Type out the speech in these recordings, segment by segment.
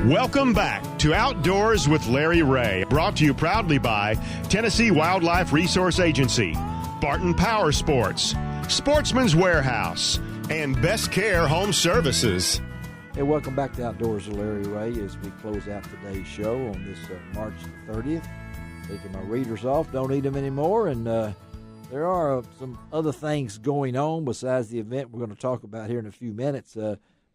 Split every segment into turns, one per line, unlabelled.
Welcome back to Outdoors with Larry Ray, brought to you proudly by Tennessee Wildlife Resource Agency, Barton Power Sports, Sportsman's Warehouse, and Best Care Home Services.
Hey, welcome back to Outdoors with Larry Ray as we close out today's show on this March 30th. Taking my readers off, don't need them anymore, and there are some other things going on besides the event we're going to talk about here in a few minutes.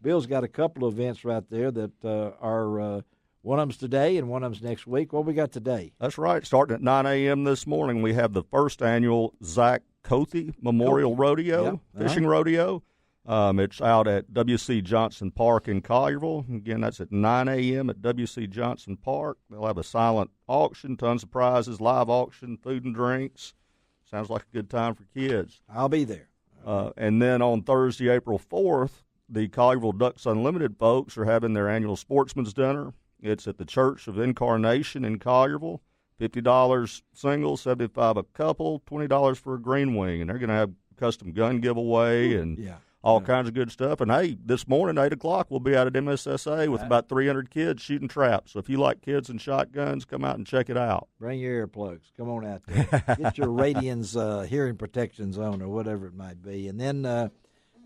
Bill's got a couple of events right there that are one of them's today and one of them's next week. What we got today?
That's right. Starting at 9 a.m. this morning, we have the first annual Zach Cothe Memorial Rodeo, fishing rodeo. It's out at W.C. Johnson Park in Collierville. Again, that's at 9 a.m. at W.C. Johnson Park. They'll have a silent auction, tons of prizes, live auction, food and drinks. Sounds like a good time for kids.
I'll be there.
And then on Thursday, April 4th, the Collierville Ducks Unlimited folks are having their annual Sportsman's Dinner. It's at the Church of Incarnation in Collierville. $50 single, $75 a couple, $20 for a green wing. And they're going to have custom gun giveaway and all kinds of good stuff. And, hey, this morning, 8 o'clock, we'll be out at MSSA with about 300 kids shooting traps. So if you like kids and shotguns, come out and check it out.
Bring your earplugs. Come on out there. Get your Radians hearing protections on or whatever it might be. And then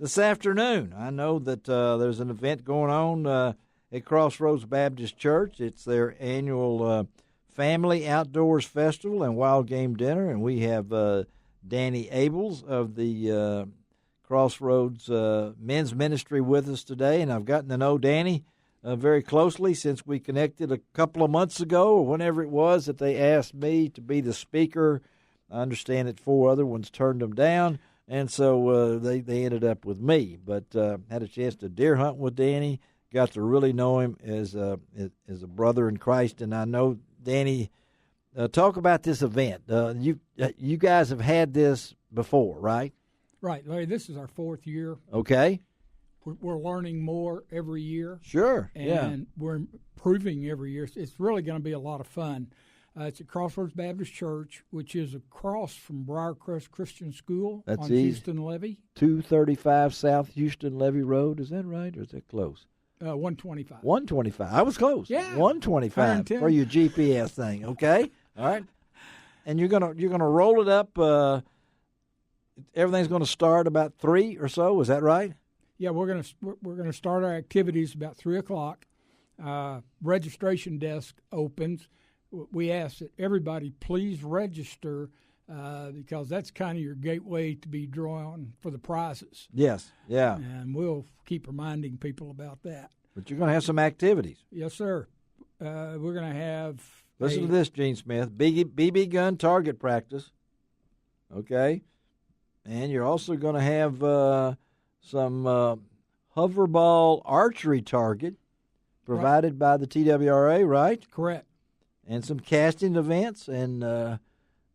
this afternoon, I know that there's an event going on at Crossroads Baptist Church. It's their annual Family Outdoors Festival and Wild Game Dinner, and we have Danny Abels of the Crossroads Men's Ministry with us today, and I've gotten to know Danny very closely since we connected a couple of months ago or whenever it was that they asked me to be the speaker. I understand that 4 other ones turned them down. And so they ended up with me, but had a chance to deer hunt with Danny, got to really know him as a brother in Christ. And I know, Danny, talk about this event. You guys have had this before, right?
Right, Larry, this is our 4th year.
Okay.
We're learning more every year.
Sure,
and we're improving every year. It's really going to be a lot of fun. It's at Crossroads Baptist Church, which is across from Briarcrest Christian School on Houston Levee.
235 South Houston Levee Road. Is that right, or is that close?
125.
125. I was close.
Yeah.
125 for your GPS thing. Okay. All right. And you're gonna roll it up. Everything's going to start about 3 or so. Is that right?
Yeah, we're gonna start our activities about 3 o'clock. Registration desk opens. We ask that everybody please register because that's kind of your gateway to be drawn for the prizes.
Yes, yeah.
And we'll keep reminding people about that.
But you're going to have some activities.
Yes, sir. We're going to have
Listen to this, Gene Smith. BB gun target practice. Okay. And you're also going to have some hoverball archery target provided by the TWRA, right?
Correct.
And some casting events, and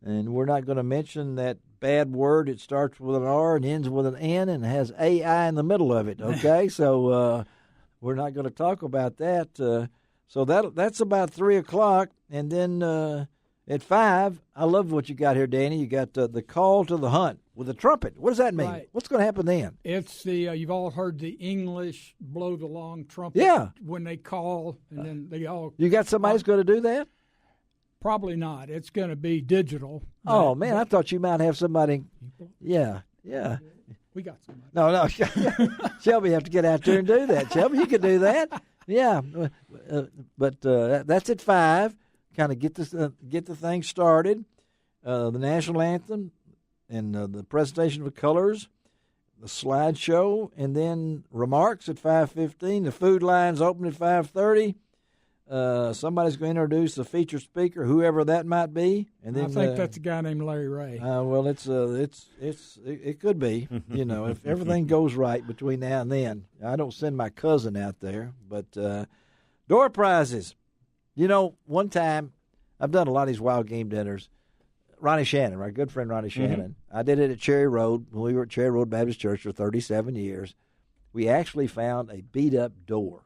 we're not going to mention that bad word. It starts with an R and ends with an N and has AI in the middle of it, okay? So we're not going to talk about that. So that's about 3 o'clock, and then at 5, I love what you got here, Danny. You got the call to the hunt with a trumpet. What does that mean?
Right.
What's going to happen then?
It's the you've all heard the English blow the long trumpet.
Yeah.
When they call, and then they all.
You got somebody who's going to do that?
Probably not. It's going to be digital.
Oh, man, I thought you might have somebody. Yeah.
We got somebody.
No. Shelby, you have to get out there and do that. Shelby, you can do that. Yeah. But that's at 5. Kind of get the thing started. The national anthem and the presentation of colors, the slideshow, and then remarks at 5:15. The food lines open at 5:30. Somebody's going to introduce the featured speaker, whoever that might be, and then
I think that's a guy named Larry Ray.
Well, it could be, if everything goes right between now and then. I don't send my cousin out there, but door prizes. One time I've done a lot of these wild game dinners. Ronnie Shannon, my good friend Ronnie Shannon. I did it at Cherry Road when we were at Cherry Road Baptist Church for 37 years. We actually found a beat-up door,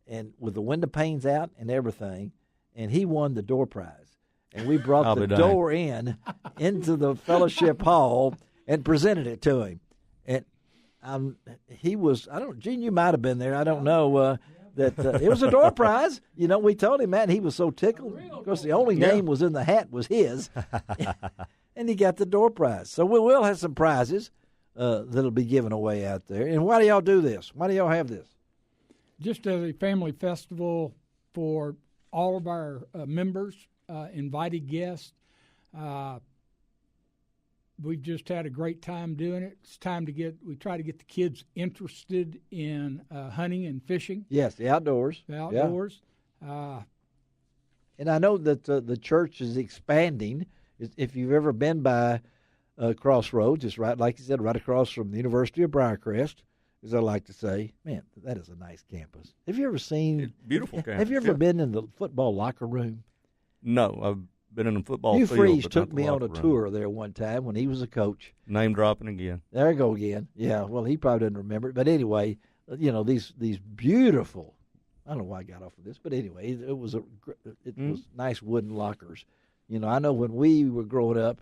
and with the window panes out and everything, and he won the door prize. And we brought the door into the fellowship hall and presented it to him. And he was, Gene, you might have been there, I don't know. that it was a door prize. You know, we told him that, and he was so tickled because the only name was in the hat was his, and he got the door prize. So we will have some prizes that'll be given away out there. And why do y'all do this? Why do y'all have this?
Just as a family festival for all of our members, invited guests. We've just had a great time doing it. It's time we try to get the kids interested in hunting and fishing.
Yes, the outdoors.
The outdoors.
Yeah. And I know that the church is expanding. If you've ever been by Crossroads, it's right, like you said, right across from the University of Briarcrest, as I like to say. Man, that is a nice campus. Have you ever seen
beautiful campus?
Have you ever been in the football locker room?
No, I've been in the football
Hugh
field.
Freeze took me on a tour there one time when he was a coach.
Name dropping again.
There you go again. Yeah, well, he probably doesn't remember it. But anyway, you know, these beautiful, I don't know why I got off of this, but anyway, it was nice wooden lockers. You know, I know when we were growing up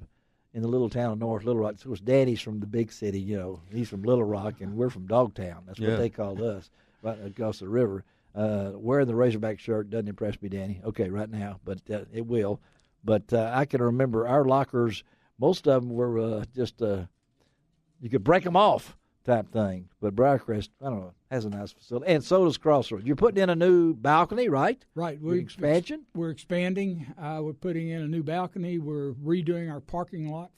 in the little town of North Little Rock, of course, Danny's from the big city, you know. He's from Little Rock, and we're from Dogtown. That's what they called us, right across the river. Wearing the Razorback shirt doesn't impress me, Danny. Okay, right now, but it will. But I can remember our lockers, most of them were just, you could break them off type thing. But Briarcrest, I don't know, has a nice facility. And so does Crossroads. You're putting in a new balcony, right?
Right.
Expansion?
We're expanding. We're putting in a new balcony. We're redoing our parking lot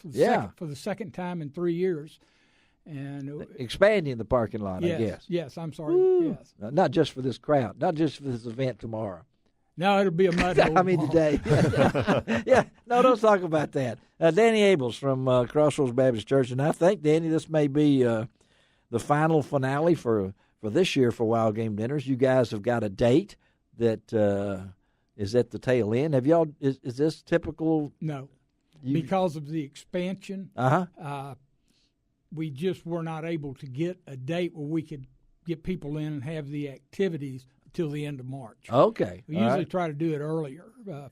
for the second time in 3 years. And
expanding the parking lot, I guess.
Yes, I'm sorry.
Woo.
Yes.
Not just for this crowd, not just for this event tomorrow.
No, it'll be a mud hole.
I mean, today. No, don't talk about that. Danny Abels from Crossroads Baptist Church, and I think, Danny, this may be the final finale for this year for Wild Game Dinners. You guys have got a date that is at the tail end. Have y'all? Is this typical?
No, because of the expansion. We just were not able to get a date where we could get people in and have the activities till the end of March.
Okay.
We usually try to do it earlier,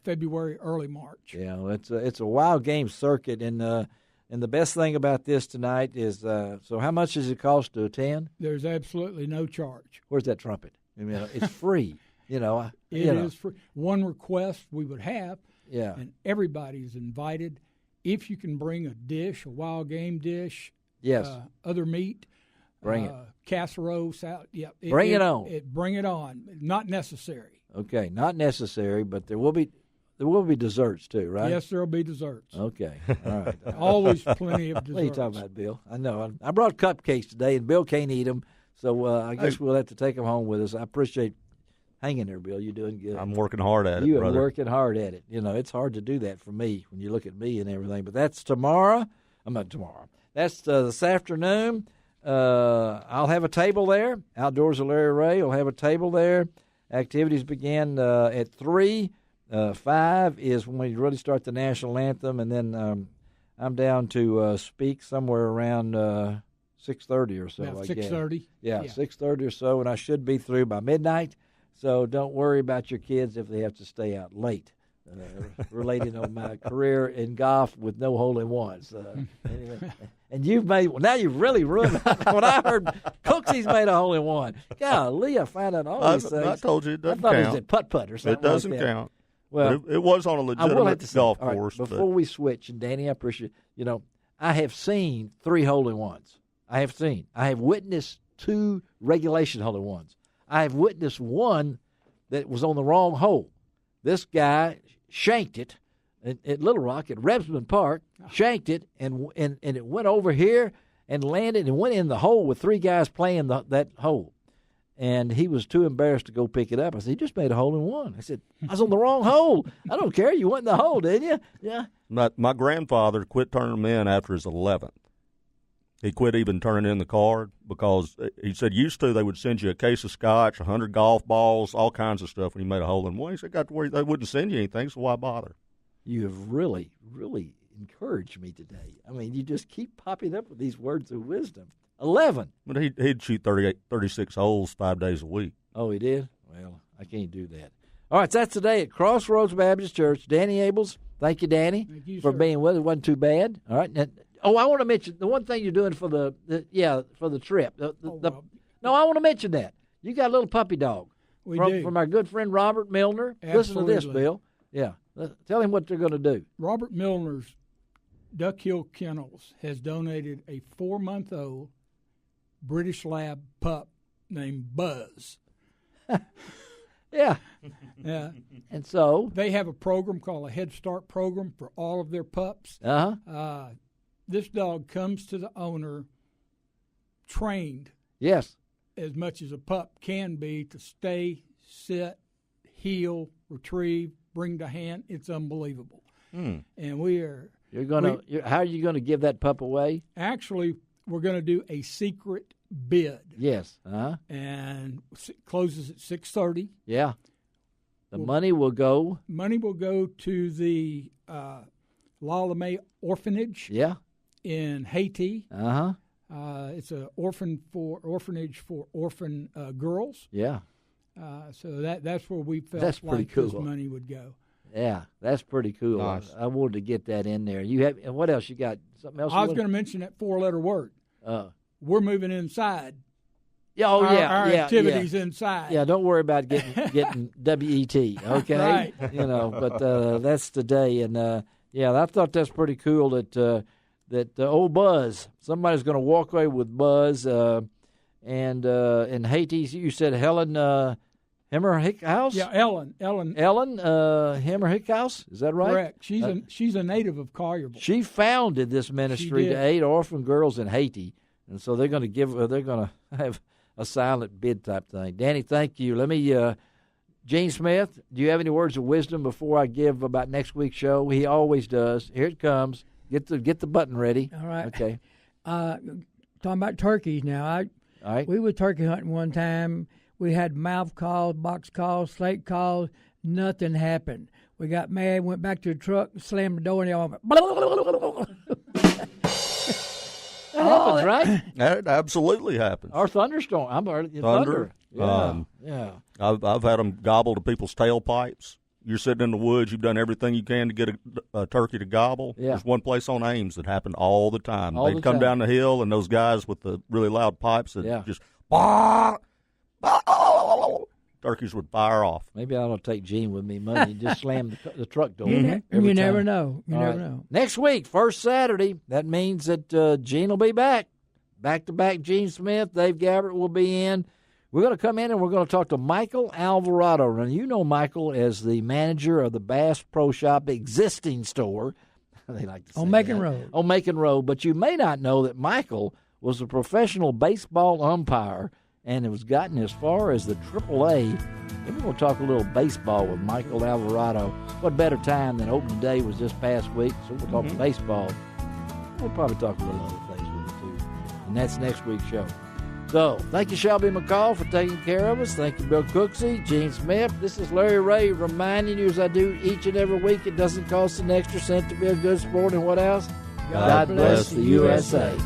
February, early March.
Yeah, well, it's a wild game circuit, and the best thing about this tonight is, so how much does it cost to attend?
There's absolutely no charge.
Where's that trumpet? I mean, it's free. It
is free. One request we would have,
yeah,
and everybody's invited, if you can bring a dish, a wild game dish,
yes,
other meat.
Bring it.
Casserole, salad. Yeah,
bring it on.
Bring it on. Not necessary.
Okay, not necessary, but there will be desserts too, right?
Yes, there will be desserts.
Okay, all right.
Always plenty of desserts.
What are you talking about, Bill? I know. I brought cupcakes today, and Bill can't eat them, so I guess we'll have to take them home with us. I appreciate hanging there, Bill. You're doing good.
I'm working hard at it,
You
brother.
are working hard at it. You know, it's hard to do that for me when you look at me and everything, but that's tomorrow. I'm not tomorrow. That's this afternoon. I'll have a table there. Outdoors with Larry Ray will have a table there. Activities begin at 3. 5 is when we really start the national anthem, and then I'm down to speak somewhere around 6:30 or so.
About
6:30. Yeah,
Yeah,
6:30 or so, and I should be through by midnight. So don't worry about your kids if they have to stay out late. Relating on my career in golf with no hole-in-ones. Anyway. And now you've really ruined when I heard Cooksy's made a hole-in-one. Golly, I find out all these things.
I told you it doesn't
I thought
count.
it was a putt-putt or something.
It doesn't
like that.
count.
Well,
it was on a legitimate golf
all right,
course.
Before we switch, and Danny, I appreciate, I have seen 3 hole-in-ones. I have witnessed 2 regulation hole-in-ones. I have witnessed one that was on the wrong hole. This guy shanked it at Little Rock at Rebsman Park, shanked it, and it went over here and landed and went in the hole with 3 guys playing that hole. And he was too embarrassed to go pick it up. I said, "You just made a hole-in-one." I said, "I was on the wrong hole." "I don't care. You went in the hole, didn't you?" Yeah.
My grandfather quit turning them in after his 11th. He quit even turning in the card because he said used to they would send you a case of scotch, 100 golf balls, all kinds of stuff when you made a hole-in-one. He said, got to worry, they wouldn't send you anything, so why bother?
You have really, really encouraged me today. I mean, you just keep popping up with these words of wisdom. 11.
But he'd shoot 36 holes 5 days a week.
Oh, he did? Well, I can't do that. All right, so that's today at Crossroads Baptist Church. Danny Abels, thank you, Danny, for being with us. It wasn't too bad. All right. Now, I want to mention the one thing you're doing for the trip. No, I want to mention that. You got a little puppy dog.
We do.
From our good friend Robert Milner.
Absolutely.
Listen to this, Bill. Yeah. Tell him what they're going to do.
Robert Milner's Duck Hill Kennels has donated a 4-month-old British Lab pup named Buzz.
Yeah.
Yeah.
And so?
They have a program called a Head Start program for all of their pups.
Uh-huh.
This dog comes to the owner trained.
Yes.
As much as a pup can be to stay, sit, heel, retrieve, bring to hand. It's unbelievable. And we are.
How are you going to give that pup away?
Actually, we're going to do a secret bid.
Yes. Uh-huh.
And it closes at 6:30.
Yeah. Money will go.
Money will go to the Lalame Orphanage.
Yeah.
In Haiti.
Uh-huh.
It's an orphanage for orphan girls.
Yeah.
So that's where we felt
that's pretty
like
cool.
this money would go.
Yeah, that's pretty cool.
Nice.
I wanted to get that in there. You have, and what else you got? Something else?
I was going to mention that 4-letter word. We're moving inside.
Our
activities inside.
Yeah, don't worry about getting WET. Okay,
right.
But that's today, and I thought that's pretty cool that old Buzz. Somebody's going to walk away with Buzz, and in Haiti, you said Helen Hemmer Hickhouse.
Yeah, Ellen
Hemmer Hickhouse. Is that right?
Correct. She's a native of Collierville.
She founded this ministry to aid orphan girls in Haiti, and so they're going to have a silent bid type thing. Danny, thank you. Let me. Gene Smith, do you have any words of wisdom before I give about next week's show? He always does. Here it comes. Get the button ready.
All right.
Okay.
Talking about turkeys now.
All right.
We were turkey hunting one time. We had mouth calls, box calls, slate calls. Nothing happened. We got mad, went back to the truck, slammed the door, and they all went.
That happens, right?
That absolutely happens.
Or thunderstorm. I'm thunder. Yeah.
I've had them gobble to people's tailpipes. You're sitting in the woods. You've done everything you can to get a turkey to gobble.
Yeah.
There's one place on Ames that happened all the time.
All
They'd
the
come
time.
down the hill, and those guys with the really loud pipes that just turkeys would fire off.
Maybe I ought to take Gene with me Monday and just slam the truck door.
You never know. You
All
never
right.
know.
Next week, first Saturday, that means that Gene will be back. Back-to-back Gene Smith, Dave Gabbert will be in. We're going to come in and we're going to talk to Michael Alvarado. Now, you know Michael as the manager of the Bass Pro Shop existing store. They like to say
On Macon
that.
Road.
On Macon Road. But you may not know that Michael was a professional baseball umpire and has gotten as far as the AAA. And we're going to talk a little baseball with Michael Alvarado. What better time than opening day was this past week, so we'll talk baseball. We'll probably talk a little other things with you, too. And that's next week's show. So, thank you, Shelby McCall, for taking care of us. Thank you, Bill Cooksey, Gene Smith. This is Larry Ray reminding you, as I do each and every week, it doesn't cost an extra cent to be a good sport. And what else? God bless the USA.